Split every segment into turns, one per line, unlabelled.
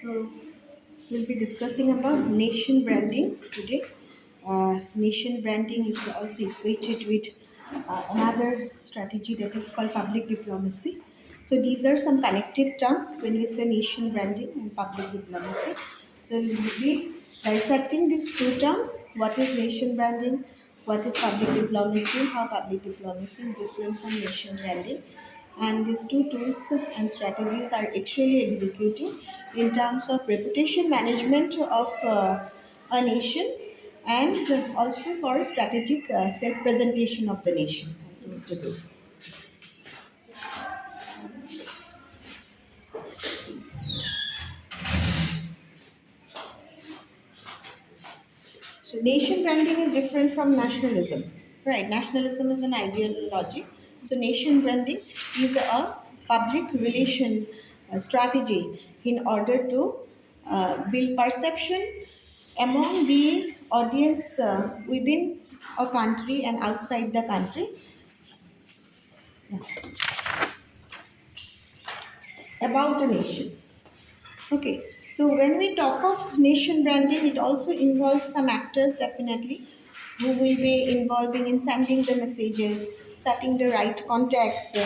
So we'll be discussing about nation branding today. Nation branding is also equated with another strategy that is called public diplomacy. So these are some connected terms when we say nation branding and public diplomacy. So we'll be dissecting these two terms. What is nation branding? What is public diplomacy? How public diplomacy is different from nation branding, and these two tools and strategies are actually executed in terms of reputation management of a nation, and also for strategic self-presentation of the nation. Mr. Do. So nation branding is different from nationalism, right? Nationalism is an ideology. So nation branding is a public relation strategy in order to build perception among the audience within a country and outside the country about a nation. Okay, so when we talk of nation branding, it also involves some actors definitely who will be involving in sending the messages, setting the right context,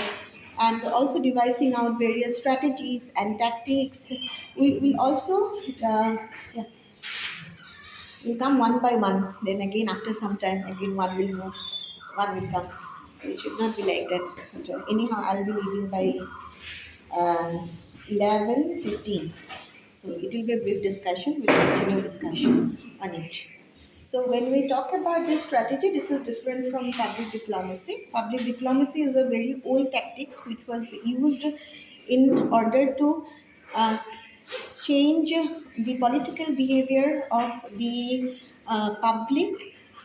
and also devising out various strategies and tactics. We will also, yeah, will come one by one. Then again, after some time, again one will move, one will come. So it should not be like that. But, anyhow, I'll be leaving by 11:15. So it will be a brief discussion. We'll continue discussion on it. So when we talk about this strategy, this is different from public diplomacy. Public diplomacy is a very old tactics which was used in order to uh, change the political behavior of the public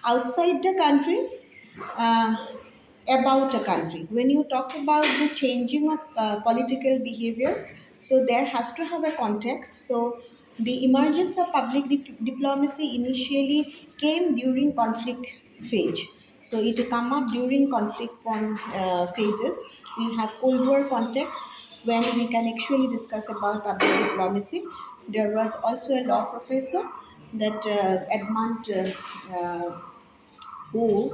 outside the country, uh, about a country. When you talk about the changing of political behavior, so there has to have a context. So the emergence of public diplomacy initially came during conflict phase. So it come up during conflict phases. We have Cold War context when we can actually discuss about public diplomacy. There was also a law professor that Edmund who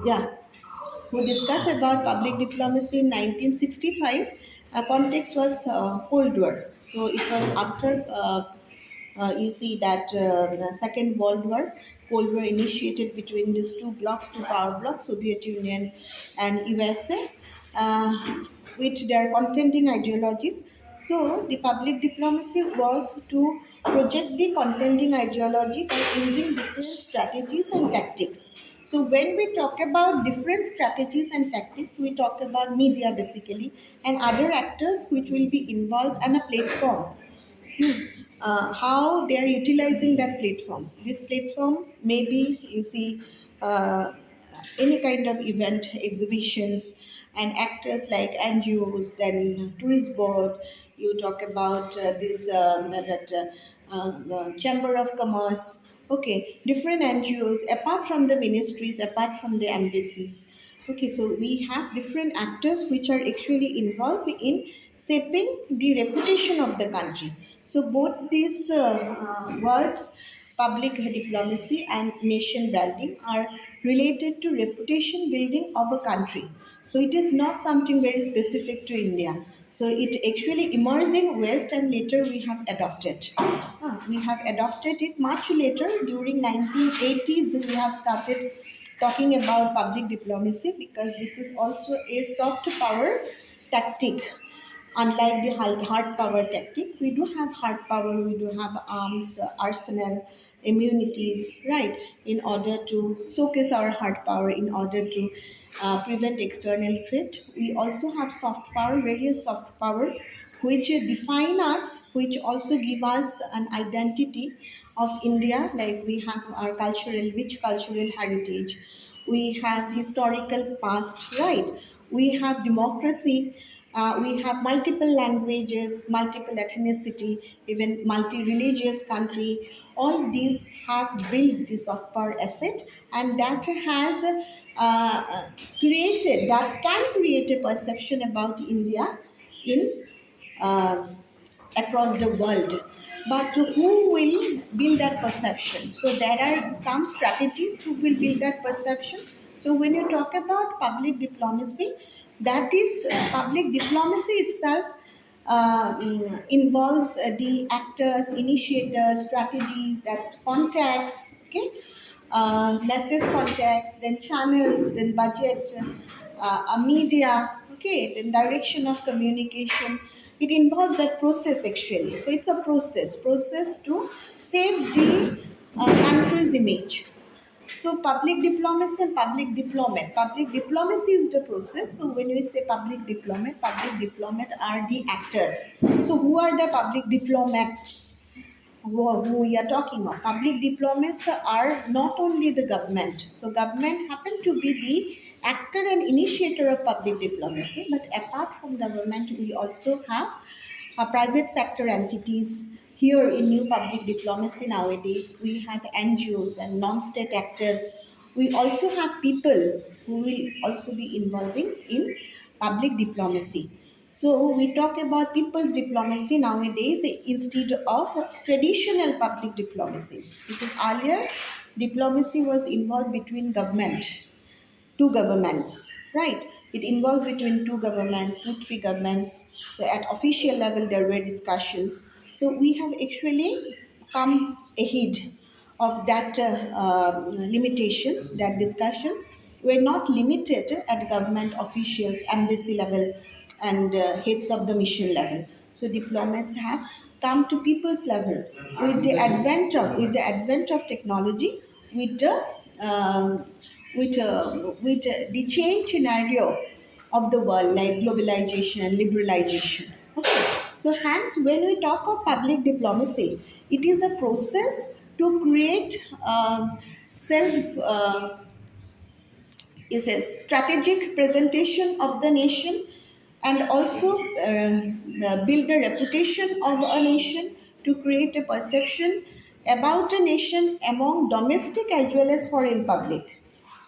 yeah who discussed about public diplomacy in 1965. Context was Cold War. So it was after you see that the Second World War, Cold War initiated between these two blocks, two power blocks, Soviet Union and USA, with their contending ideologies. So the public diplomacy was to project the contending ideology by using different strategies and tactics. So when we talk about different strategies and tactics, we talk about media basically and other actors which will be involved on a platform. How they are utilizing that platform. This platform may be, you see, uh, any kind of event, exhibitions, and actors like NGOs, then tourist board. You talk about this that Chamber of Commerce. Okay, different NGOs apart from the ministries, apart from the embassies. Okay, so we have different actors which are actually involved in shaping the reputation of the country. So both these words, public diplomacy and nation branding, are related to reputation building of a country. So it is not something very specific to India. So it actually emerged in West and later we have adopted. We have adopted it much later during 1980s. We have started talking about public diplomacy because this is also a soft power tactic. Unlike the hard power tactic, we do have hard power, we do have arms, arsenal, immunities, right, in order to showcase our hard power, in order to prevent external threat. We also have soft power, various soft power, which define us, which also give us an identity of India, like we have our cultural, rich cultural heritage, we have historical past, right? We have democracy, we have multiple languages, multiple ethnicity, even multi-religious country. All these have built this soft power asset, and that has that can create a perception about India in uh, across the world. But who will build that perception? So there are some strategies to will build that perception. So when you talk about public diplomacy, that is public diplomacy itself involves the actors, initiators, strategies, that contacts, okay, message contacts, then channels, then budget, media, okay, then direction of communication. It involves that process actually. So it's a process to save the country's image. So public diplomacy and public diplomat. Public diplomacy is the process. So when we say public diplomat are the actors. So who are the public diplomats who we are talking of? Public diplomats are not only the government. So government happen to be the actor and initiator of public diplomacy. But apart from government, we also have private sector entities. Here in new public diplomacy nowadays, we have NGOs and non-state actors. We also have people who will also be involving in public diplomacy. So we talk about people's diplomacy nowadays instead of traditional public diplomacy. Because earlier, diplomacy was involved between two governments, right? It involved between two governments, two, three governments. So at official level, there were discussions. So we have actually come ahead of that limitations, that discussions were not limited at government officials, embassy level, and heads of the mission level. So diplomats have come to people's level with the advent of technology, with the um, with the change scenario of the world, like globalization, liberalization. Okay. So hence, when we talk of public diplomacy, it is a process to create self is a strategic presentation of the nation, and also build a reputation of a nation, to create a perception about a nation among domestic as well as foreign public.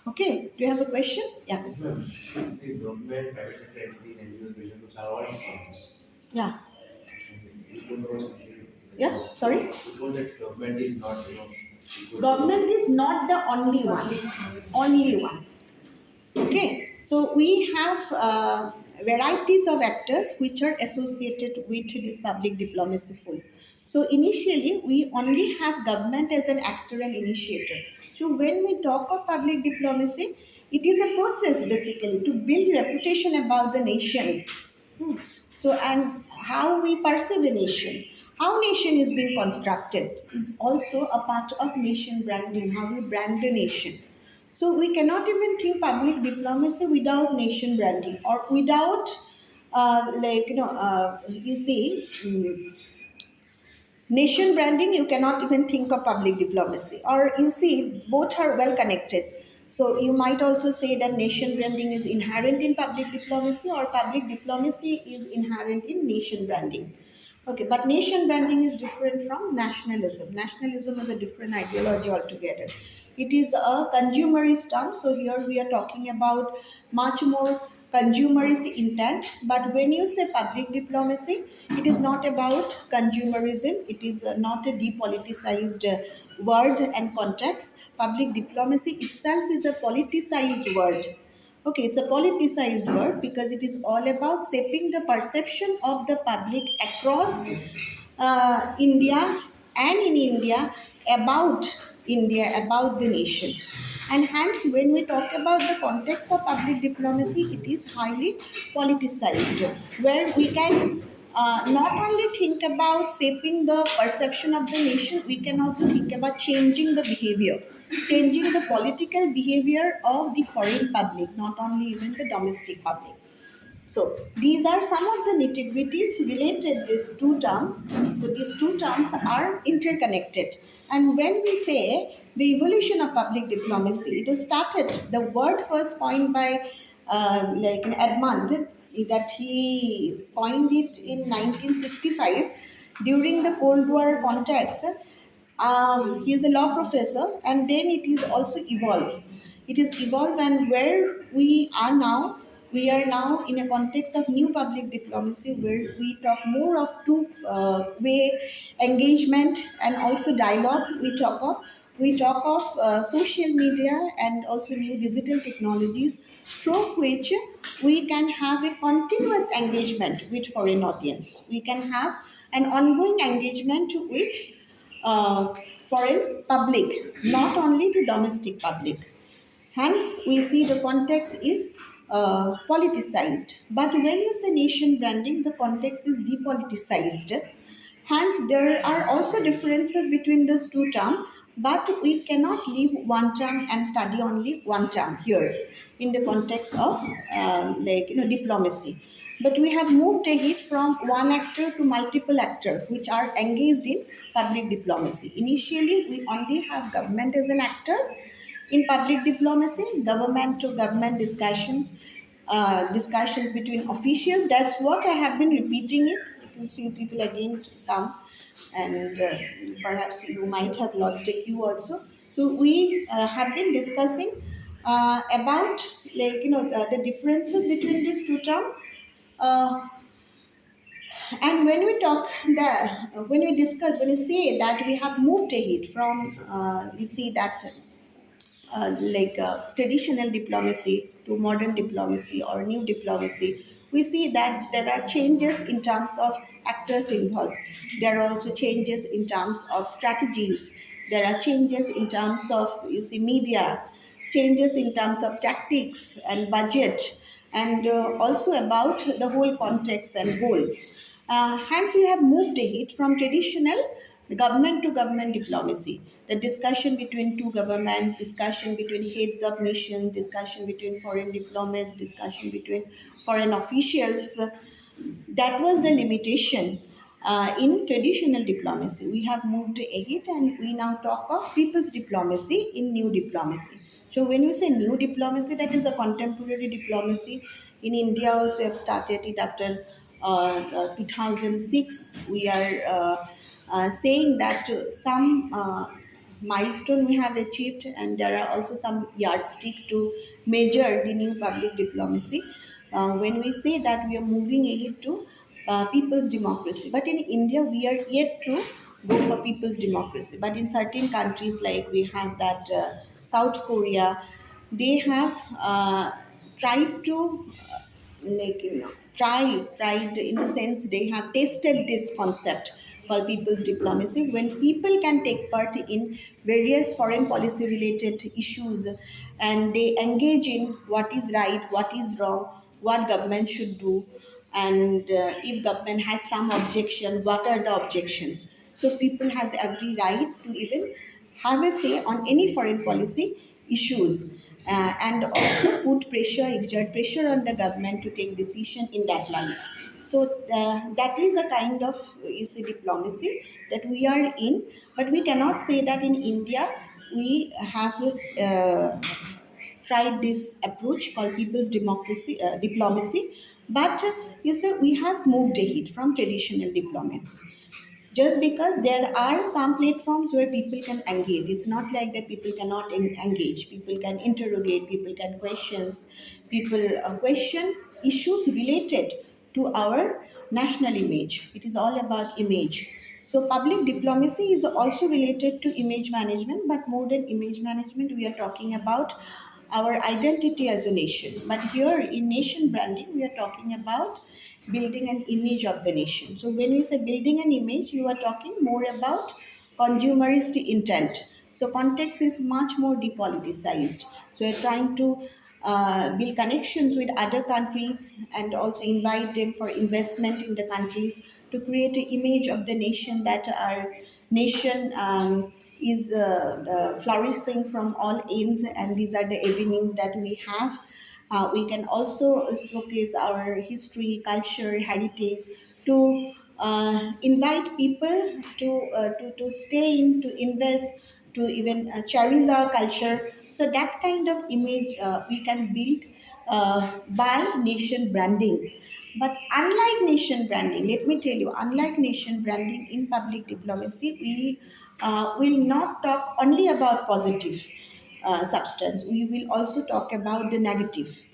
Okay, do you have a question? Yeah. The government, private sector entities, NGOs, vision groups are all informants. Yeah. You told about something. Yeah, sorry? You told that government is not, government is not the only one. Only one. Okay, so we have varieties of actors which are associated with this public diplomacy full. So initially, we only have government as an actor and initiator. So when we talk of public diplomacy, it is a process basically to build reputation about the nation. Hmm. So, and how we perceive a nation, how nation is being constructed, is also a part of nation branding, how we brand the nation. So we cannot even think public diplomacy without nation branding, or without, you see, nation branding, you cannot even think of public diplomacy. Or you see, both are well connected. So you might also say that nation branding is inherent in public diplomacy, or public diplomacy is inherent in nation branding. Okay, but nation branding is different from nationalism. Nationalism is a different ideology altogether. It is a consumerist term, so here we are talking about much more consumerist intent. But when you say public diplomacy, it is not about consumerism, it is not a depoliticized word and context. Public diplomacy itself is a politicized word. Okay, it's a politicized word because it is all about shaping the perception of the public across India and in India about India, about the nation. And hence, when we talk about the context of public diplomacy, it is highly politicized, where we can not only think about shaping the perception of the nation, we can also think about changing the behavior, changing the political behavior of the foreign public, not only even the domestic public. So these are some of the nitty-gritties related these two terms. So these two terms are interconnected. And when we say the evolution of public diplomacy, it is started, the word first coined by Edmund, that he coined it in 1965 during the Cold War context. He is a law professor, and then it is also evolved. It is evolved, and where we are now, we are now in a context of new public diplomacy where we talk more of two-way engagement and also dialogue. We talk of social media and also new digital technologies through which we can have a continuous engagement with foreign audience. We can have an ongoing engagement with uh, foreign public, not only the domestic public. Hence, we see the context is politicized. But when you say nation branding, the context is depoliticized. Hence, there are also differences between these two terms, but we cannot leave one term and study only one term here in the context of diplomacy. But we have moved ahead from one actor to multiple actors which are engaged in public diplomacy. Initially, we only have government as an actor in public diplomacy, government to government discussions, discussions between officials. That's what I have been repeating it because few people again come and perhaps you might have lost a cue also. So we have been discussing about the differences between these two terms. Uh, and when we talk that, when we discuss, when we say that we have moved ahead from, you see that traditional diplomacy to modern diplomacy or new diplomacy, we see that there are changes in terms of actors involved. There are also changes in terms of strategies. There are changes in terms of, you see, media, changes in terms of tactics and budget, and also about the whole context and goal. Hence, we have moved ahead from traditional government to government diplomacy. The discussion between two governments, discussion between heads of mission, discussion between foreign diplomats, discussion between foreign officials. That was the limitation in traditional diplomacy. We have moved ahead and we now talk of people's diplomacy in new diplomacy. So when we say new diplomacy, that is a contemporary diplomacy. In India also we have started it after 2006. We are saying that some milestone we have achieved and there are also some yardstick to measure the new public diplomacy. When we say that we are moving ahead to people's democracy, but in India we are yet to go for people's democracy. But in certain countries like we have that South Korea, they have tried to tried in the sense they have tested this concept called people's diplomacy, when people can take part in various foreign policy related issues and they engage in what is right, what is wrong, what government should do, and if government has some objection, what are the objections. So people has every right to even have a say on any foreign policy issues, and also put pressure, exert pressure on the government to take decision in that line. So that is a kind of, you see, diplomacy that we are in, but we cannot say that in India we have tried this approach called people's democracy diplomacy. But you say we have moved ahead from traditional diplomats just because there are some platforms where people can engage. It's not like that people cannot engage. People can interrogate, people can questions, people question issues related to our national image. It is all about image. So public diplomacy is also related to image management, but more than image management we are talking about our identity as a nation. But here in nation branding, we are talking about building an image of the nation. So when we say building an image, you are talking more about consumerist intent. So context is much more depoliticized. So we're trying to build connections with other countries and also invite them for investment in the countries to create an image of the nation, that our nation is flourishing from all ends, and these are the avenues that we have. We can also showcase our history, culture, heritage to invite people to stay in, to invest, to even cherish our culture. So that kind of image we can build by nation branding. But unlike nation branding, let me tell you, unlike nation branding in public diplomacy, we will not talk only about positive substance. We will also talk about the negative.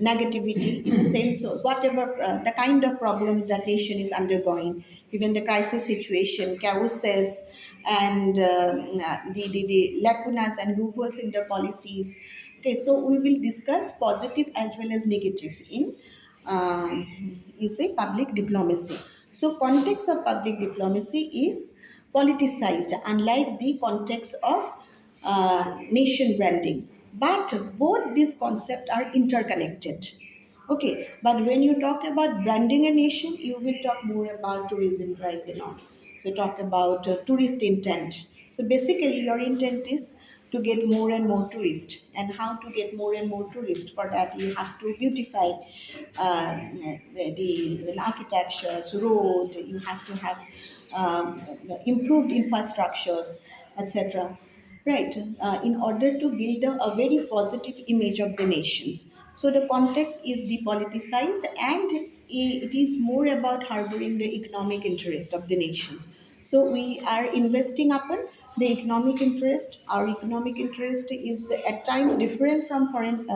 negativity in the sense of whatever the kind of problems that nation is undergoing, even the crisis situation, chaoses, and the lacunas and loopholes in the policies. Okay, so we will discuss positive as well as negative in you say public diplomacy. So context of public diplomacy is politicized, unlike the context of nation branding. But both these concepts are interconnected. Okay, but when you talk about branding a nation, you will talk more about tourism drive and all. So talk about tourist intent. So basically, your intent is to get more and more tourists, and how to get more and more tourists. For that, you have to beautify the architectures, road. You have to have improved infrastructures, etc. Right, in order to build a very positive image of the nations. So the context is depoliticized, and it is more about harboring the economic interest of the nations. So we are investing upon the economic interest. Our economic interest is at times different from foreign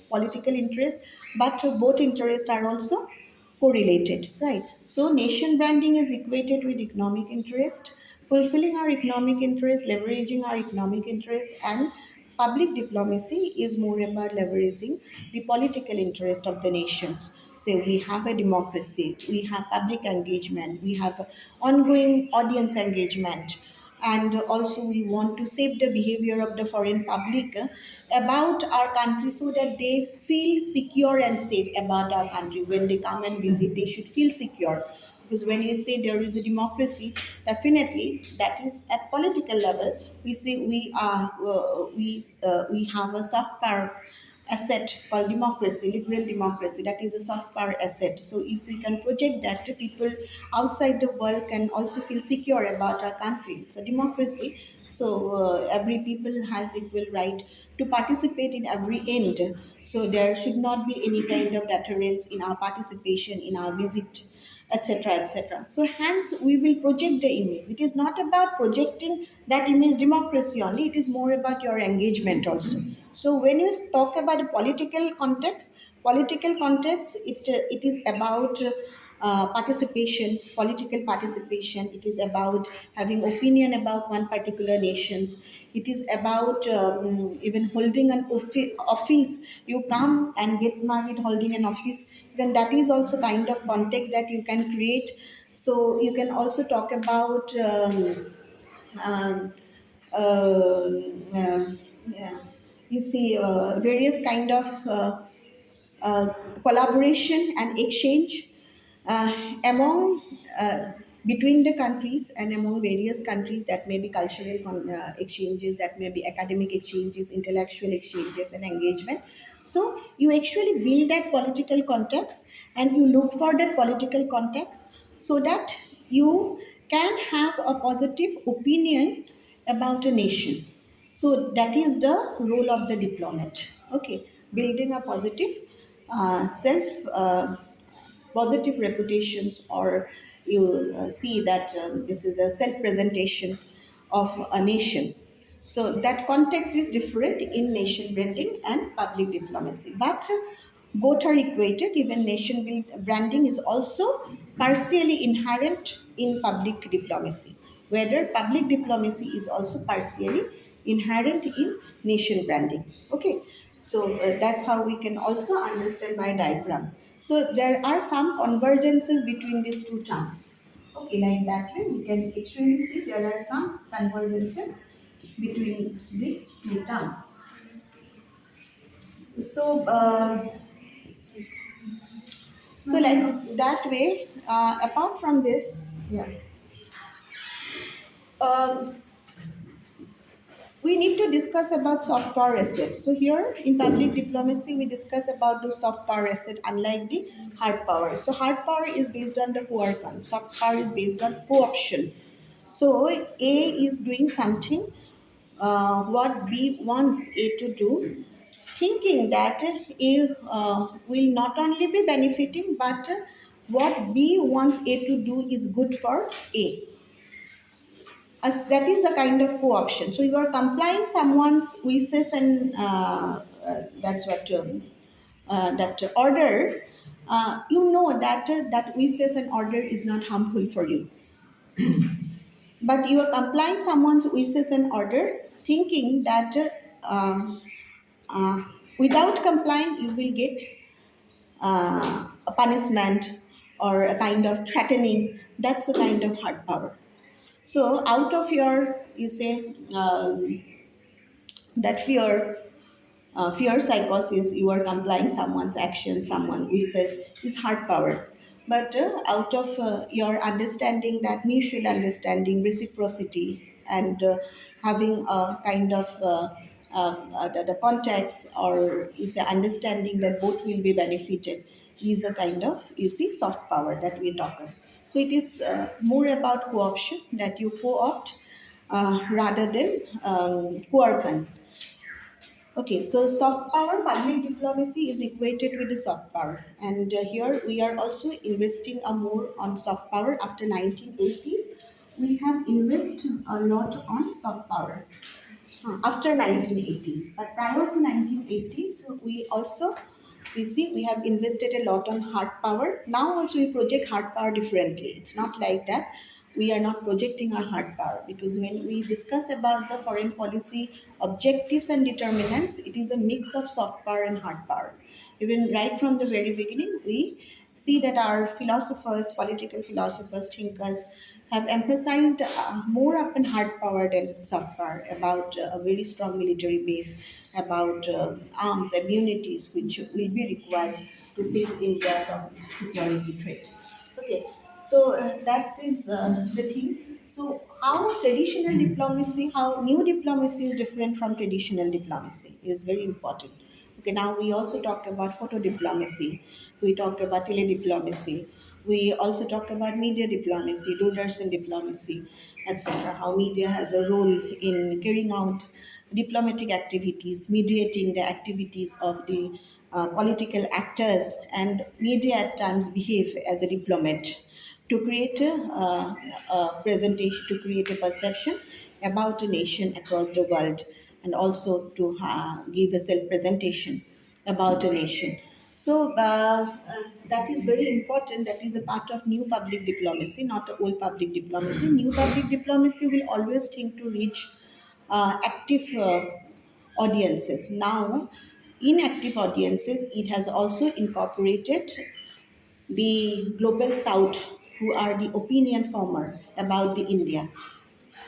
political interest, but both interests are also correlated, right? So nation branding is equated with economic interest, fulfilling our economic interest, leveraging our economic interest, and public diplomacy is more about leveraging the political interest of the nations. So we have a democracy, we have public engagement, we have ongoing audience engagement, and also we want to shape the behavior of the foreign public about our country so that they feel secure and safe about our country. When they come and visit, they should feel secure, because when you say there is a democracy, definitely that is at political level. We say we have a soft power asset called democracy, liberal democracy. That is a soft power asset. So if we can project that to people outside the world, can also feel secure about our country. It's a democracy. So every people has equal right to participate in every end. So there should not be any kind of deterrence in our participation in our visit, etc., etc. So hence we will project the image. It is not about projecting that image democracy only, it is more about your engagement also. So when you talk about the political context, it is about participation, political participation. It is about having opinion about one particular nations. It is about even holding an office. You come and get married holding an office, then that is also kind of context that you can create. So you can also talk about um, yeah, you see various kind of uh, collaboration and exchange among between the countries and among various countries. That may be cultural exchanges, that may be academic exchanges, intellectual exchanges, and engagement. So you actually build that political context, and you look for that political context so that you can have a positive opinion about a nation. So that is the role of the diplomat. Okay, building a positive self positive reputations, or you see that this is a self presentation of a nation. So that context is different in nation branding and public diplomacy, but both are equated. Even nation branding is also partially inherent in public diplomacy, whether public diplomacy is also partially inherent in nation branding. Okay, so that's how we can also understand by diagram. So there are some convergences between these two terms. Okay, like that way we can actually see there are some convergences between these two terms. So, so like that way. Apart from this, yeah, um, we need to discuss about soft power asset. So here in public diplomacy, we discuss about the soft power asset, unlike the hard power. So hard power is based on the coercion. Soft power is based on co-option. So A is doing something what B wants A to do, thinking that A will not only be benefiting, but what B wants A to do is good for A. As that is a kind of co-option. So you are complying someone's wishes, and that's what that order, you know that that wishes and order is not harmful for you, but you are complying someone's wishes and order, thinking that uh, uh, without complying you will get a punishment or a kind of threatening. That's a kind of hard power. So out of your, you say, that fear psychosis, you are complying someone's action, someone wishes, is hard power. But out of your understanding, that mutual understanding, reciprocity, and having a kind of the context, or you say understanding that both will be benefited, is a kind of, you see, soft power that we talk about. So it is more about co-option, that you co-opt rather than coercion. Okay, so soft power, public diplomacy is equated with the soft power, and here we are also investing a more on soft power after 1980s. We have invested a lot on soft power after 1980s, but prior to 1980s, we also, we see, we have invested a lot on hard power. Now also we project hard power differently. It's not like that we are not projecting our hard power, because when we discuss about the foreign policy objectives and determinants, it is a mix of soft power and hard power. Even right from the very beginning, we see that our philosophers, political philosophers, thinkers have emphasized more upon hard power than soft power, about a very strong military base, about arms, immunities, which will be required to save India from security threat. Okay, so that is the thing. So how traditional diplomacy, how new diplomacy is different from traditional diplomacy is very important. Okay, now we also talk about photo diplomacy, we talk about tele diplomacy, we also talk about media diplomacy, Doordarshan diplomacy, etc. How media has a role in carrying out diplomatic activities, mediating the activities of the political actors, and media at times behave as a diplomat to create a presentation, to create a perception about a nation across the world, and also to give a self presentation about a nation. So that is very important. That is a part of new public diplomacy, not old public diplomacy. New public diplomacy will always think to reach active audiences. Now, in active audiences, it has also incorporated the global south, who are the opinion former about the India.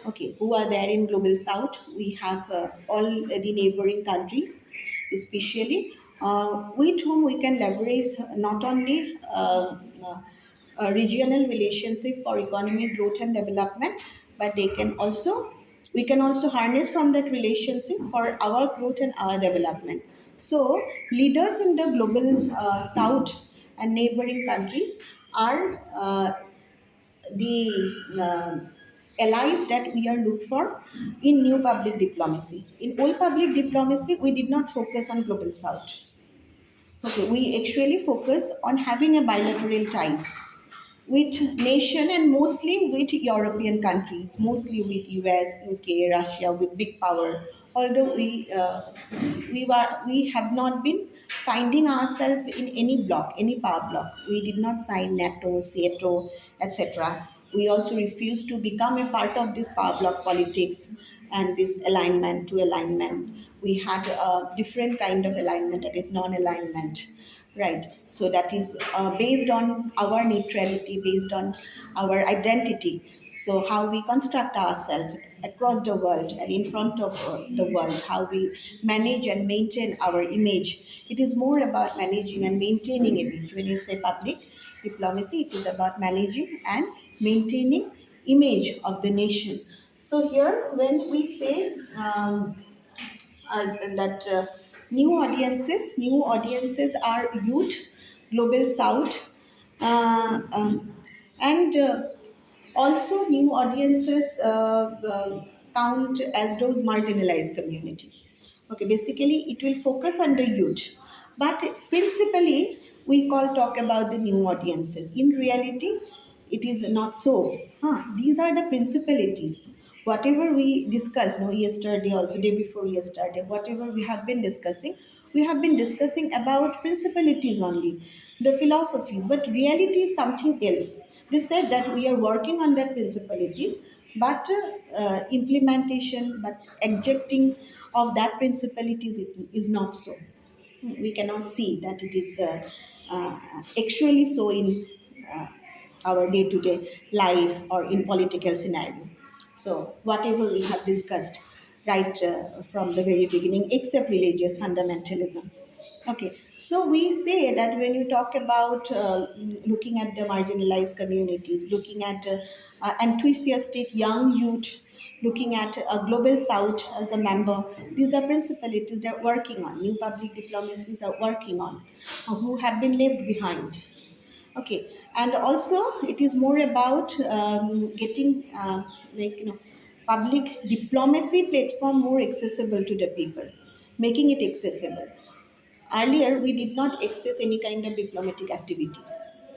Okay, who are there in global south? We have all the neighboring countries, especially with whom we can leverage not only a regional relationship for economic growth and development, but they can also, we can also harness from that relationship for our growth and our development. So leaders in the global south and neighboring countries are the allies that we are look for in new public diplomacy. In old public diplomacy, we did not focus on global south. Okay, we actually focus on having a bilateral ties with nation, and mostly with European countries, mostly with US, UK, Russia, with big power. Although we have not been finding ourselves in any bloc, any power bloc. We did not sign NATO, SATO, etc. We also refused to become a part of this power bloc politics and this alignment to alignment. We had a different kind of alignment, that is non-alignment. Right. So that is based on our neutrality, based on our identity. So how we construct ourselves across the world and in front of the world, how we manage and maintain our image. It is more about managing and maintaining image. When you say public diplomacy, it is about managing and maintaining image of the nation. So here, when we say that new audiences are youth, global south, and also new audiences count as those marginalized communities. Okay, basically it will focus on the youth, but principally we call talk about the new audiences. In reality, it is not so. These are the principalities. whatever we discussed, no, yesterday also, day before yesterday, whatever we have been discussing about principalities only, the philosophies, but reality is something else. They said that we are working on that principalities, but implementation, but ejecting of that principalities is not so. We cannot see that it is actually so in uh, our day-to-day life or in political scenario. So whatever we have discussed right from the very beginning, except religious fundamentalism. Okay, so we say that when you talk about looking at the marginalized communities, looking at enthusiastic young youth, looking at a global south as a member, these are principalities they're working on, new public diplomacies are working on, who have been left behind. Okay, and also it is more about getting public diplomacy platform more accessible to the people, making it accessible. Earlier, we did not access any kind of diplomatic activities,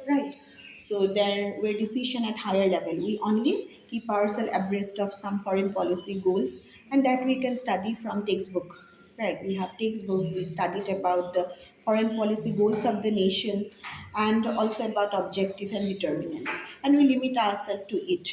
right? So there were decisions at higher level. We only keep ourselves abreast of some foreign policy goals, and that we can study from textbook, right? We have textbook. We studied about the foreign policy goals of the nation, and also about objective and determinants, and we limit ourselves to it.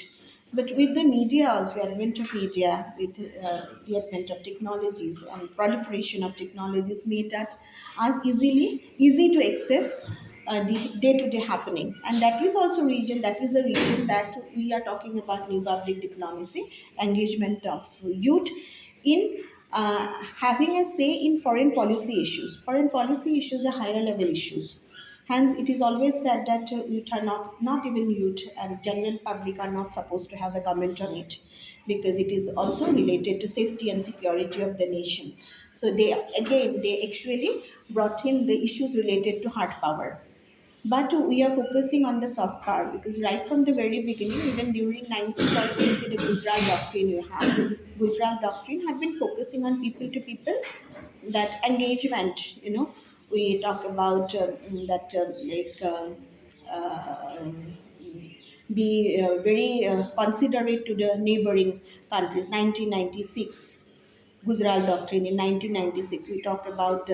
But with the media also, advent of media, with the advent of technologies and proliferation of technologies, made that as easy to access the day-to-day happening. And that is also region, that is a region that we are talking about new public diplomacy, engagement of youth in having a say in foreign policy issues. Foreign policy issues are higher level issues. Hence, it is always said that youth are not even youth and general public are not supposed to have a comment on it, because it is also related to safety and security of the nation. So they actually brought in the issues related to hard power. But we are focusing on the soft power, because right from the very beginning, even during 90s, also you see the Gujarat doctrine you have. Gujarat doctrine had been focusing on people to people, that engagement, we talk about that uh, be very considerate to the neighboring countries. 1996, Gujarat Doctrine in 1996, we talk about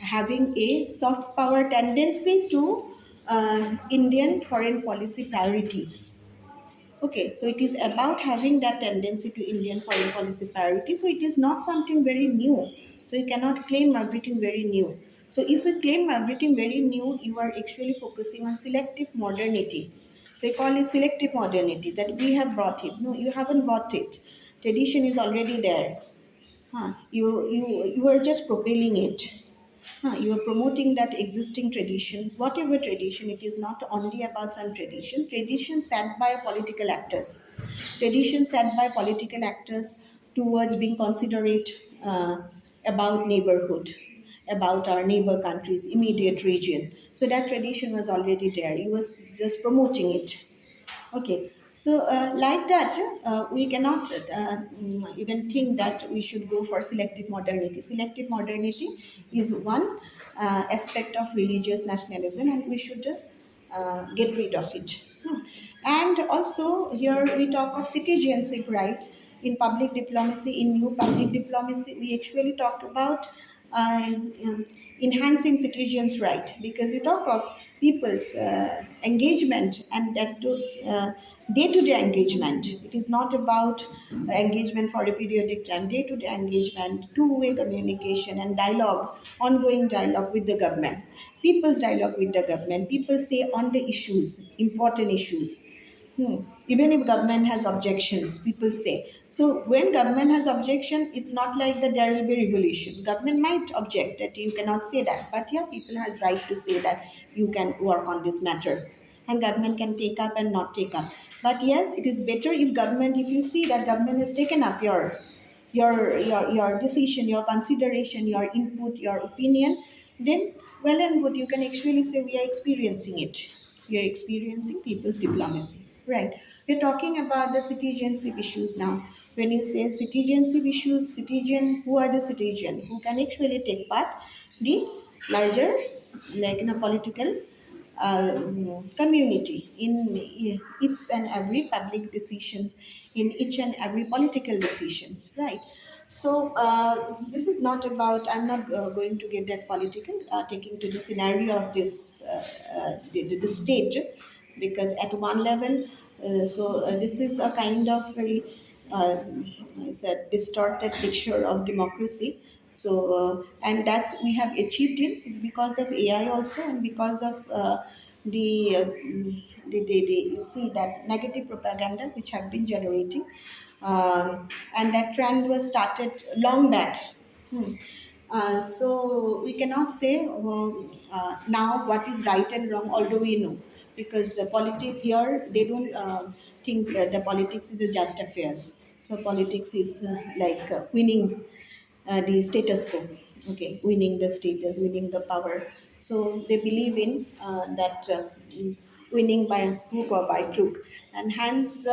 having a soft power tendency to Indian foreign policy priorities. Okay, so it is about having that tendency to Indian foreign policy priority. So it is not something very new. So you cannot claim everything very new. So if you claim everything very new, you are actually focusing on selective modernity. They call it selective modernity, that we have brought it. No, you haven't brought it. Tradition is already there. You are just propelling it. You are promoting that existing tradition, whatever tradition. It is not only about some tradition. Tradition set by political actors. Tradition set by political actors towards being considerate about neighborhood, about our neighbor countries, immediate region. So that tradition was already there. He was just promoting it. Okay, so like that, we cannot even think that we should go for selective modernity. Selective modernity is one aspect of religious nationalism, and we should get rid of it. And also, here we talk of citizenship, right? In public diplomacy, in new public diplomacy, we actually talk about enhancing citizens' right, because you talk of people's engagement, and that to day-to-day engagement. It is not about engagement for a periodic time. Day-to-day engagement, two-way communication and dialogue, ongoing dialogue with the government, people's dialogue with the government. People say on the issues, important issues. Even if government has objections, people say. So when government has objection, it's not like that there will be revolution. Government might object that you cannot say that, but yeah, people has right to say that you can work on this matter, and government can take up and not take up. But yes, it is better if government, if you see that government has taken up your decision, your consideration, your input, your opinion, then well and good. You can actually say we are experiencing it. We are experiencing people's diplomacy, right? We're talking about the citizenship issues now. When you say citizenship issues, citizen, who are the citizen who can actually take part the larger, like in a political community in each and every public decisions, in each and every political decisions, right? So this is not about. I'm not going to get that political. Taking to the scenario of this the state, because at one level, this is a kind of very it's a distorted picture of democracy. So and that's we have achieved it because of AI also, and because of the you see that negative propaganda which have been generating, and that trend was started long back. Hmm. So we cannot say now what is right and wrong, although we know, because the politics here they don't think the politics is a just affairs. So politics is like winning the status quo, okay, winning the status, winning the power. So they believe in that winning by hook or by crook, and hence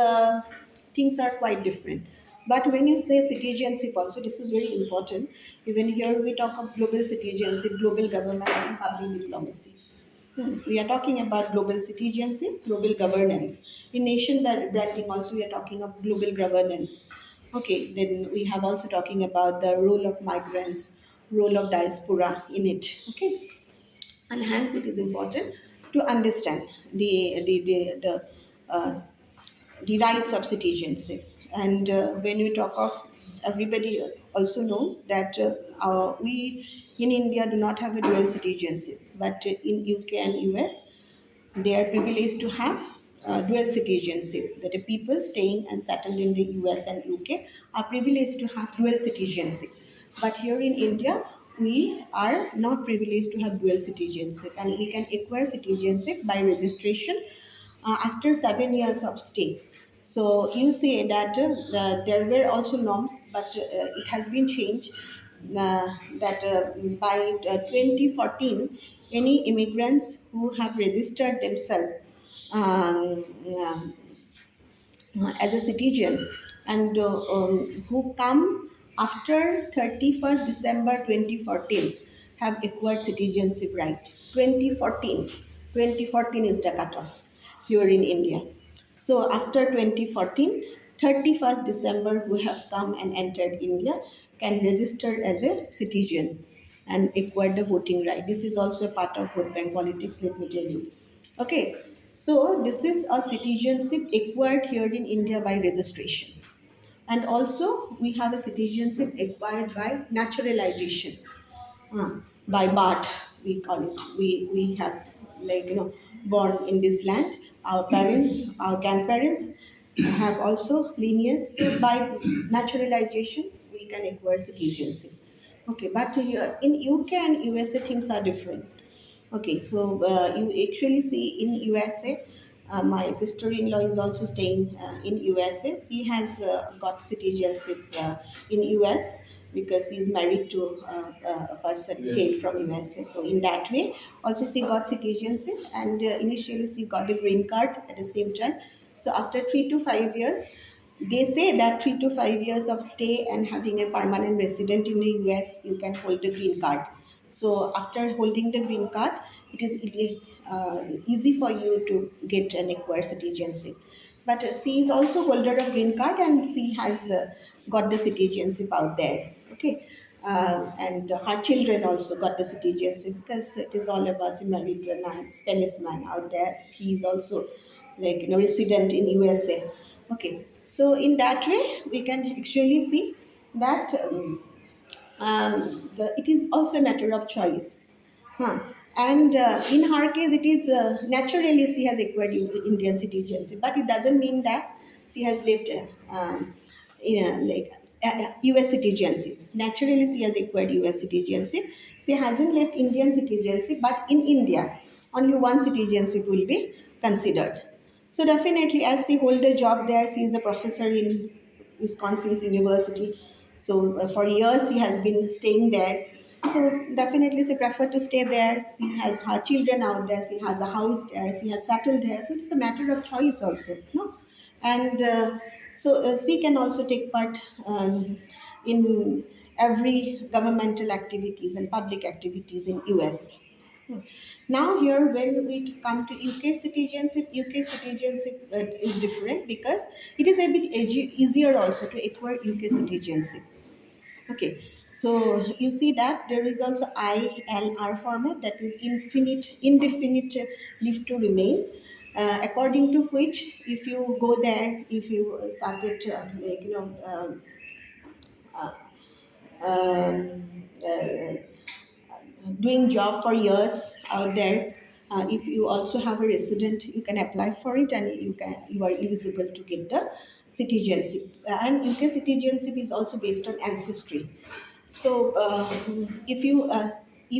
things are quite different. But when you say citizenship, also this is very important. Even here we talk of global citizenship, global government, and public diplomacy. We are talking about global citizenship, global governance. In nation branding, also we are talking of global governance. Okay, then we have also talking about the role of migrants, role of diaspora in it. Okay, and hence it is important to understand uh, the rights of citizenship. And when we talk of, everybody also knows that we in India do not have a dual citizenship, but in UK and US they are privileged to have dual citizenship. That the people staying and settled in the US and UK are privileged to have dual citizenship. But here in India, we are not privileged to have dual citizenship, and we can acquire citizenship by registration after 7 years of stay. So you say that there were also norms, but it has been changed that by 2014, any immigrants who have registered themselves um, um, as a citizen, and who come after 31st December 2014 have acquired citizenship right. 2014, 2014 is the cutoff here in India. So after 2014, 31st December who have come and entered India can register as a citizen and acquire the voting right. This is also a part of vote bank politics, let me tell you. Okay, so this is a citizenship acquired here in India by registration. And also we have a citizenship acquired by naturalization, by birth, we call it. We have, like, born in this land. Our parents, our grandparents have also lineage. So by naturalization, we can acquire citizenship. Okay, but here in UK and USA things are different. Okay, so you actually see in USA, my sister-in-law is also staying in USA. She has got citizenship in US because she is married to a person hailed from USA. So in that way, also she got citizenship, and initially she got the green card at the same time. So after 3 to 5 years, they say that 3 to 5 years of stay and having a permanent resident in the US, you can hold the green card. So after holding the green card, it is easy for you to get an acquired citizenship. But she is also holder of green card, and she has got the citizenship out there. Okay, and her children also got the citizenship because it is all about the married man, Spanish man out there. He is also, like, resident in USA. Okay, so in that way we can actually see that it is also a matter of choice. Huh. And in her case, it is naturally she has acquired Indian citizenship, but it doesn't mean that she has lived in like US citizenship. Naturally, she has acquired US citizenship. She hasn't left Indian citizenship, but in India, only one citizenship will be considered. So definitely, as she hold a job there, she is a professor in Wisconsin's University. So for years she has been staying there. So definitely she prefer to stay there. She has her children out there. She has a house there. She has settled there. So it's a matter of choice also, no? And she can also take part in every governmental activities and public activities in US. Now here, when we come to UK citizenship is different because it is a bit easier also to acquire UK citizenship. Okay, so you see that there is also ILR format, that is indefinite leave to remain. According to which, if you go there, if you started uh, doing job for years out there, if you also have a resident, you can apply for it, and you are eligible to get the citizenship. And UK citizenship is also based on ancestry. So if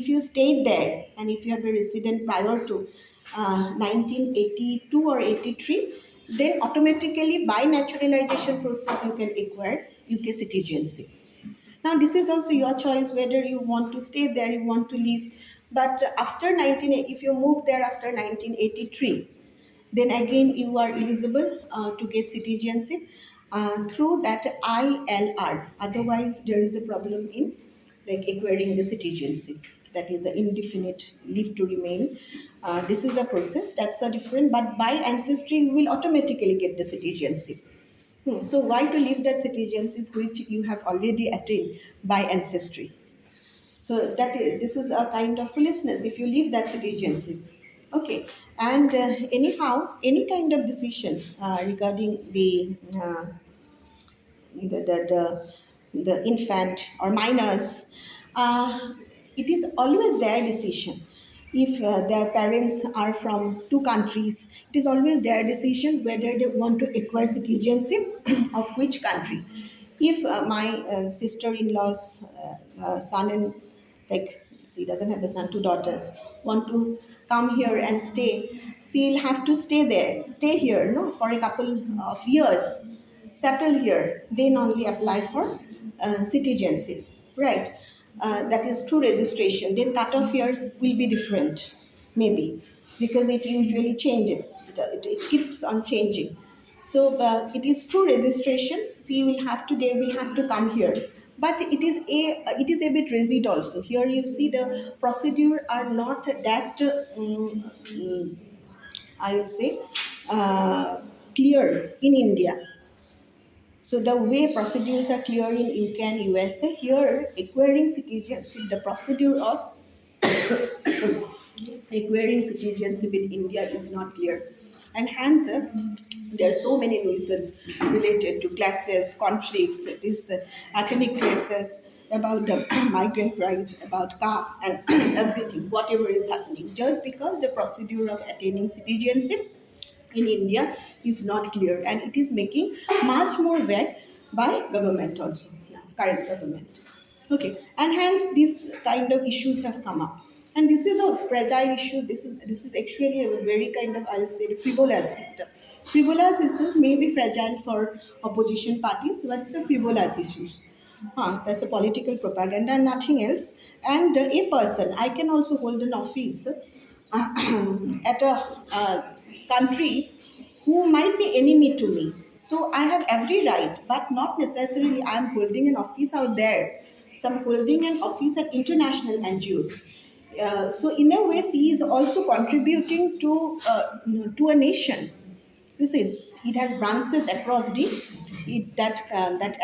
you stayed there, and if you have a resident prior to 1982 or 83, then automatically by naturalization process you can acquire UK citizenship. Now, this is also your choice whether you want to stay there, you want to leave. But after 19, if you move there after 1983, then again you are eligible to get citizenship through that ILR. Otherwise, there is a problem in like acquiring the citizenship. That is the indefinite leave to remain. This is a process that's a different, but by ancestry you will automatically get the citizenship. So why to leave that citizenship which you have already attained by ancestry? So this is a kind of foolishness if you leave that citizenship. Okay, and anyhow, any kind of decision regarding the infant or minors, it is always their decision. If their parents are from two countries, it is always their decision whether they want to acquire citizenship of which country. If my sister-in-law's son and like she doesn't have a son, two daughters, want to come here and stay, she'll have to stay here, no, for a couple of years, settle here, then only apply for citizenship, right? That is true registration. Then cutoff years will be different, maybe, because it usually changes. It keeps on changing. So it is true registrations. They will have to come here. But it is a bit rigid also. Here you see the procedure are not that I will say clear in India. So the way procedures are clear in UK and USA, here acquiring citizenship, the procedure of acquiring citizenship in India is not clear. And hence, there are so many nuisance related to classes, conflicts, these ethnic classes, about the migrant rights, about car and everything, whatever is happening, just because the procedure of attaining citizenship in India is not clear, and it is making much more vague by government also, now, current government. Okay, and hence these kind of issues have come up. And this is a fragile issue. This is actually a very kind of, I'll say, frivolous. Frivolous issues may be fragile for opposition parties, but it's a frivolous issues. That's a political propaganda and nothing else. And a person, I can also hold an office at a country who might be enemy to me. So I have every right, but not necessarily I am holding an office out there. So I'm holding an office at international NGOs. So in a way, she is also contributing to a nation. You see, it has branches across that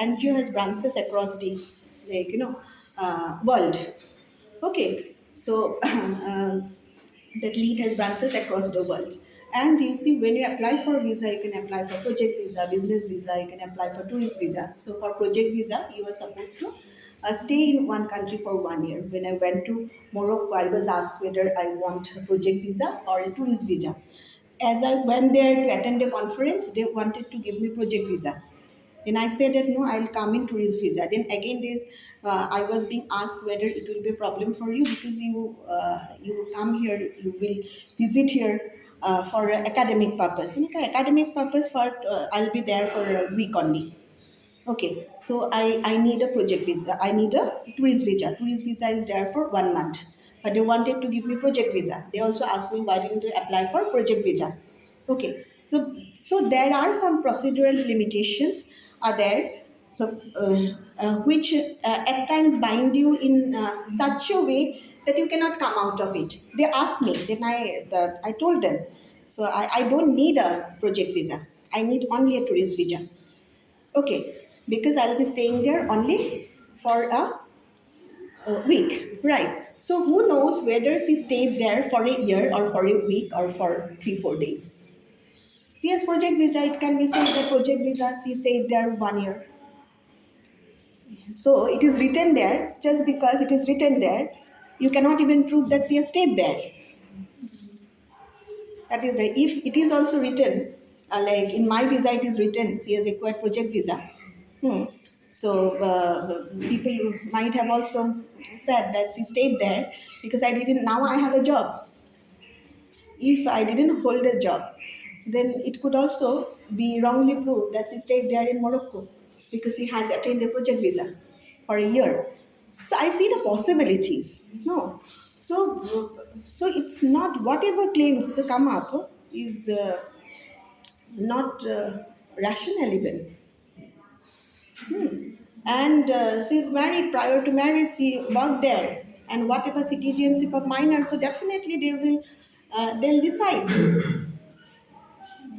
NGO has branches across the like world. Okay, so that lead has branches across the world. And you see, when you apply for visa, you can apply for project visa, business visa, you can apply for tourist visa. So for project visa, you are supposed to stay in one country for 1 year. When I went to Morocco, I was asked whether I want a project visa or a tourist visa. As I went there to attend a conference, they wanted to give me project visa. Then I said that no, I'll come in tourist visa. Then again, I was being asked whether it will be a problem for you because you come here, you will visit here for academic purpose. Okay, academic purpose for I'll be there for a week only. Okay, so I need a project visa. I need a tourist visa. Tourist visa is there for 1 month. But they wanted to give me project visa. They also asked me why didn't you apply for project visa. Okay, so there are some procedural limitations are there. So which at times bind you in such a way that you cannot come out of it. They asked me, then I told them, so I don't need a project visa. I need only a tourist visa. Okay, because I'll be staying there only for a week, right? So who knows whether she stayed there for a year or for a week or for 3 4 days. She has project visa. It can be so the project visa. She stayed there 1 year. So it is written there. Just because it is written there, you cannot even prove that she has stayed there. That is the if it is also written, like in my visa, it is written she has acquired project visa. Hmm. So people might have also said that she stayed there because I didn't. Now I have a job. If I didn't hold a job, then it could also be wrongly proved that she stayed there in Morocco because she has attained a project visa for a year. So I see the possibilities. No, so it's not whatever claims come up is not rational even. And she's married. Prior to marriage, she worked there, and whatever citizenship of minor, so definitely they'll decide.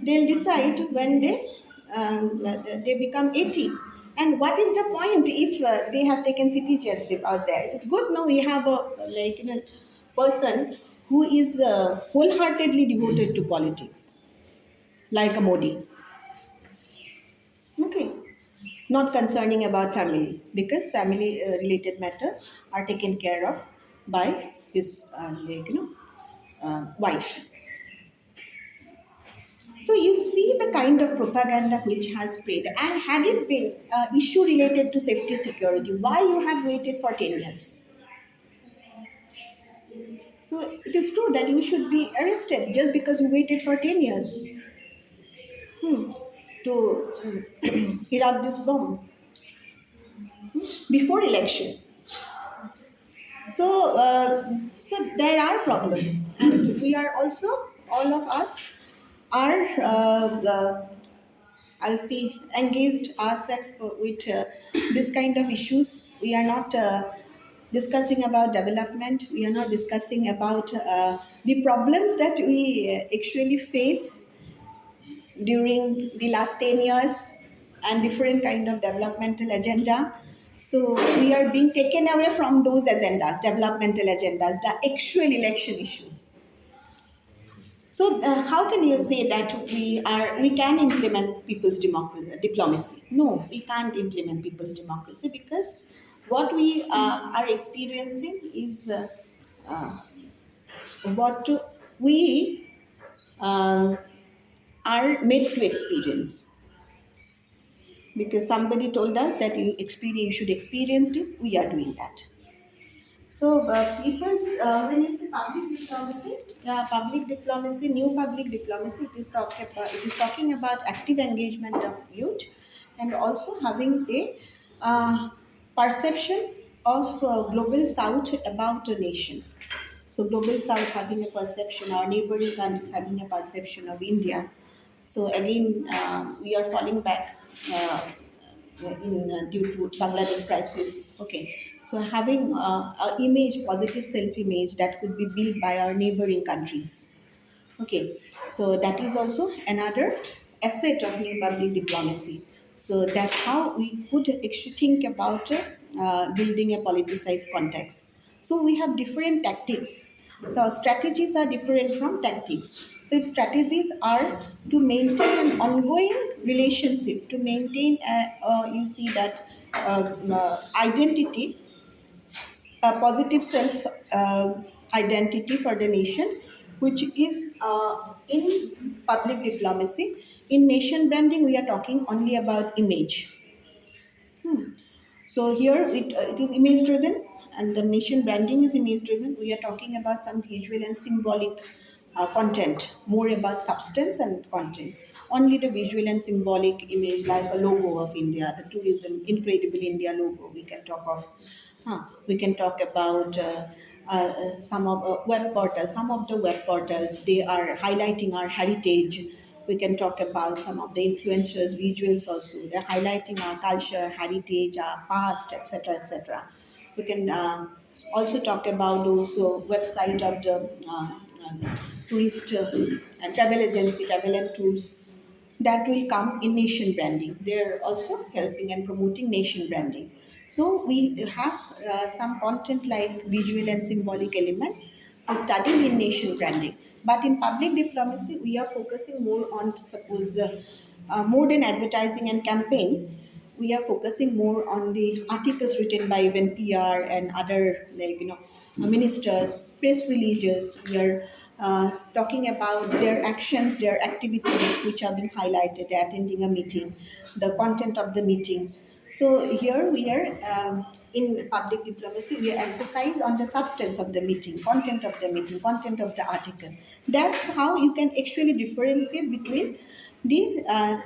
They'll decide when they become 80. And what is the point if they have taken citizenship out there? It's good now we have a person who is wholeheartedly devoted to politics, like a Modi. Okay, not concerning about family because family related matters are taken care of by his wife. So you see the kind of propaganda which has spread, and had it been issue related to safety and security, why you have waited for 10 years? So it is true that you should be arrested just because you waited for 10 years to erupt this bomb before election. So there are problems, and we are also all of us are I'll see engaged ourselves with this kind of issues. We are not discussing about development. We are not discussing about the problems that we actually face during the last 10 years and different kind of developmental agenda. So we are being taken away from those agendas, developmental agendas, the actual election issues. So how can you say that we can implement people's democracy diplomacy? No, we can't implement people's democracy because what we are experiencing is uh, what we um, are made to experience. Because somebody told us that you should experience this, we are doing that. So, when you say public diplomacy, public diplomacy, new public diplomacy, it is talking about active engagement of youth, and also having a perception of global south about a nation. So global south having a perception, our neighboring countries having a perception of India. So again, we are falling back in due to Bangladesh crisis. Okay, so having a image, positive self-image that could be built by our neighboring countries. Okay, so that is also another asset of new public diplomacy. So that's how we could actually think about building a politicized context. So we have different tactics. So strategies are different from tactics. So if strategies are to maintain an ongoing relationship, to maintain, you see that identity, a positive self identity for the nation, which is in public diplomacy. In nation branding, we are talking only about image. So here it is image driven, and the nation branding is image driven. We are talking about some visual and symbolic content, more about substance and content. Only the visual and symbolic image, like a logo of India, the tourism incredible India logo. We can talk of. We can talk about some of web portals. Some of the web portals, they are highlighting our heritage. We can talk about some of the influencers visuals also. They're highlighting our culture, heritage, our past, etc., etc. We can Also talk about those website of the tourist and travel agency, travel and tours, that will come in nation branding. They're also helping and promoting nation branding. So we have some content like visual and symbolic element to study in nation branding. But in public diplomacy, we are focusing more on, suppose, more than advertising and campaign, we are focusing more on the articles written by even PR and other, like, ministers, press releases. We are talking about their actions, their activities which have been highlighted, attending a meeting, the content of the meeting. So here we are, in public diplomacy, we emphasize on the substance of the meeting, content of the meeting, content of the article. That's how you can actually differentiate between the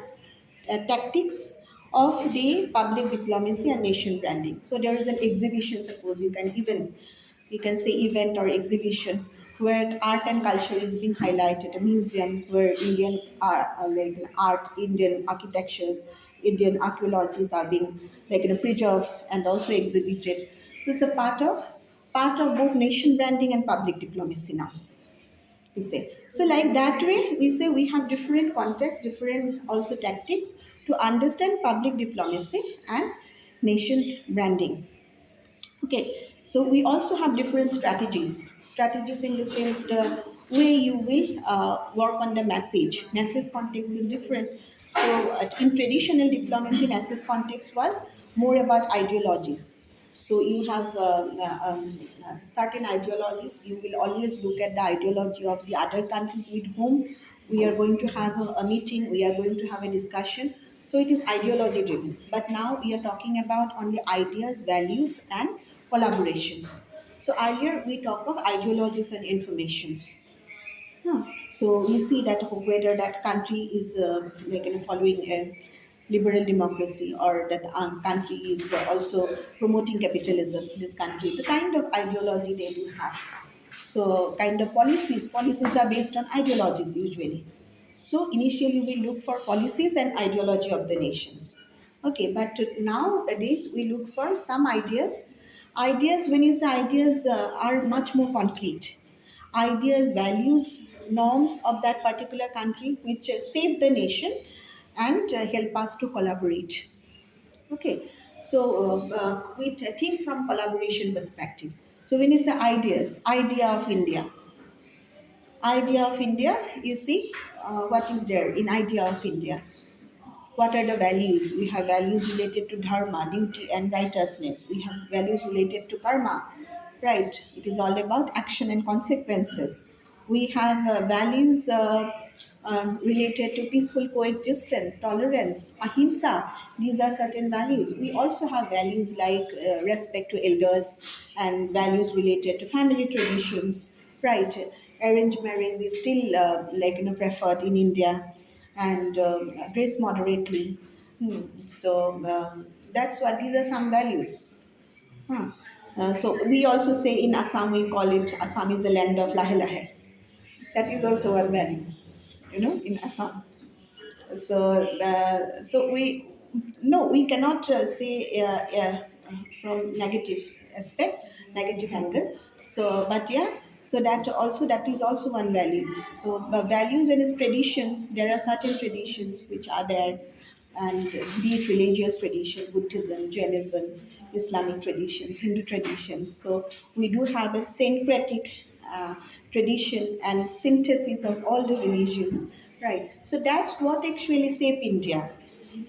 tactics of the public diplomacy and nation branding. So there is an exhibition, suppose you can say event or exhibition where art and culture is being highlighted, a museum where Indian art, Indian architectures, Indian archaeologies are being preserved and also exhibited. So it's a part of both nation branding and public diplomacy now, we say. So like that way we say we have different contexts, different also tactics to understand public diplomacy and nation branding. Okay, so we also have different strategies. Strategies in the sense the way you will work on the message. Message context is different. So in traditional diplomacy, message context was more about ideologies. So you have certain ideologies. You will always look at the ideology of the other countries with whom we are going to have a meeting. We are going to have a discussion. So it is ideology driven. But now we are talking about only ideas, values, and collaborations. So earlier we talk of ideologies and informations. Huh. So we see that whether that country is following a liberal democracy, or that country is also promoting capitalism. This country, the kind of ideology they do have. So kind of policies are based on ideologies usually. So initially we look for policies and ideology of the nations. Okay, but nowadays we look for some ideas. Ideas, when you say ideas, are much more concrete. Ideas, values, norms of that particular country which shape the nation and help us to collaborate. Okay, so we think from collaboration perspective. So when you say ideas, idea of India, you see, what is there in idea of India? What are the values? We have values related to dharma, duty, and righteousness. We have values related to karma, right? It is all about action and consequences. We have values related to peaceful coexistence, tolerance, ahimsa. These are certain values. We also have values like respect to elders and values related to family traditions, right? Arranged marriage is still preferred in India, and dress moderately. So that's what these are some values. Huh. So we also say in Assam, we call it, Assam is the land of lahe lahe. That is also our values, in Assam. So we, no, we cannot say from negative aspect, negative angle. So but yeah, so that is also one values. So values, when it's traditions, there are certain traditions which are there, and be it religious tradition, Buddhism, Jainism, Islamic traditions, Hindu traditions. So we do have a syncretic tradition and synthesis of all the religions, right? So that's what actually shape India.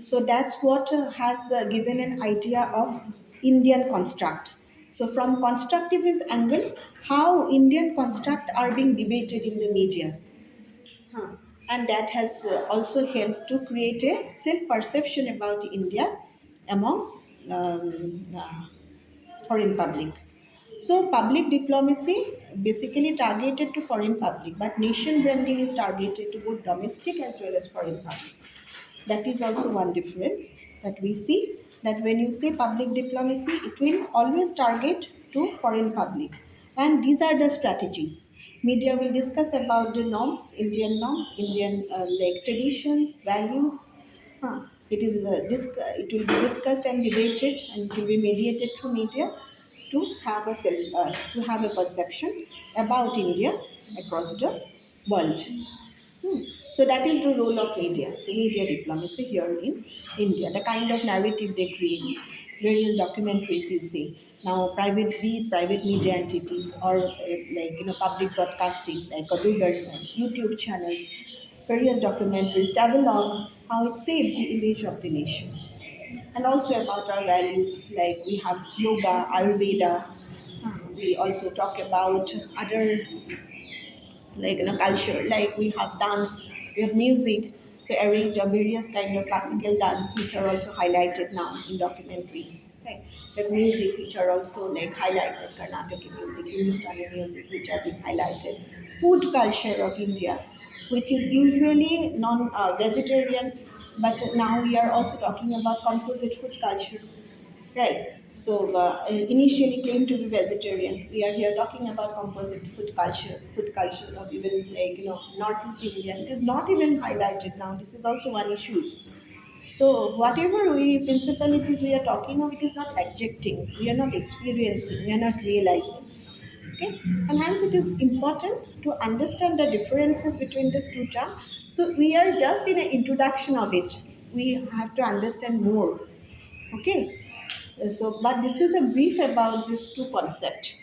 So that's what has given an idea of Indian construct. So from constructivist angle, how Indian construct are being debated in the media. Huh. And that has also helped to create a self perception about India among foreign public. So public diplomacy basically targeted to foreign public, but nation branding is targeted to both domestic as well as foreign public. That is also one difference that we see, that when you say public diplomacy, it will always target to foreign public. And these are the strategies. Media will discuss about the norms, Indian traditions, values. It will be discussed and debated, and it will be mediated through media. to have a perception about India across the world. Hmm. So that is the role of media. So media diplomacy here in India, the kind of narrative they create, various documentaries you see. Now, be it private media entities or public broadcasting like a Doordarshan, YouTube channels, various documentaries, travelogue, how it saved the image of the nation, and also about our values like we have yoga, Ayurveda. We also talk about other culture, like we have dance, we have music, so a range of various kind of classical dance which are also highlighted now in documentaries, right? The music which are also like highlighted, Carnatic music, Hindustani music which are being highlighted, food culture of India which is usually non vegetarian, but now we are also talking about composite food culture. Right. So initially claimed to be vegetarian. We are here talking about composite food culture of even Northeast India. It is not even highlighted now. This is also one issue. So whatever principalities we are talking of, it is not adjecting. We are not experiencing. We are not realizing. Okay, and hence it is important to understand the differences between these two terms. So we are just in an introduction of it. We have to understand more. Okay, but this is a brief about these two concepts.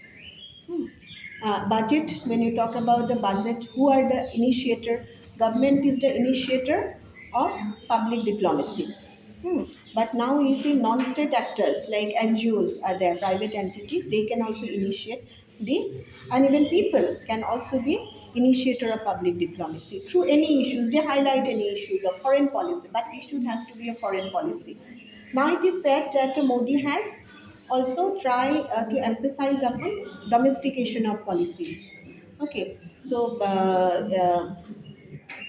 Budget, when you talk about the budget, who are the initiator? Government is the initiator of public diplomacy. Hmm. But now you see non-state actors like NGOs are there, private entities, they can also initiate and even people can also be initiator of public diplomacy through any issues. They highlight any issues of foreign policy, but issues has to be a foreign policy. Now it is said that Modi has also tried to emphasize upon domestication of policies. Okay, so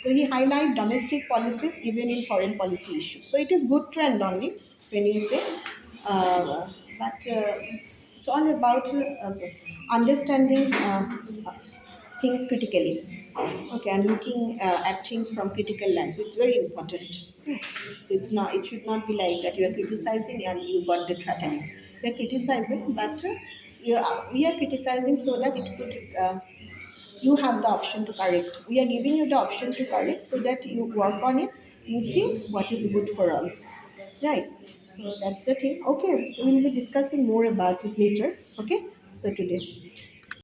he highlight domestic policies even in foreign policy issues. So it is good trend only when you say, but it's all about understanding things critically. Okay, and looking at things from critical lens. It's very important. So it's not. It should not be like that. You are criticizing and you got the threatening. You are criticizing, but we are criticizing so that it could. You have the option to correct. We are giving you the option to correct so that you work on it. You see what is good for all. Right. So that's the thing. Okay, we will be discussing more about it later. Okay. So today.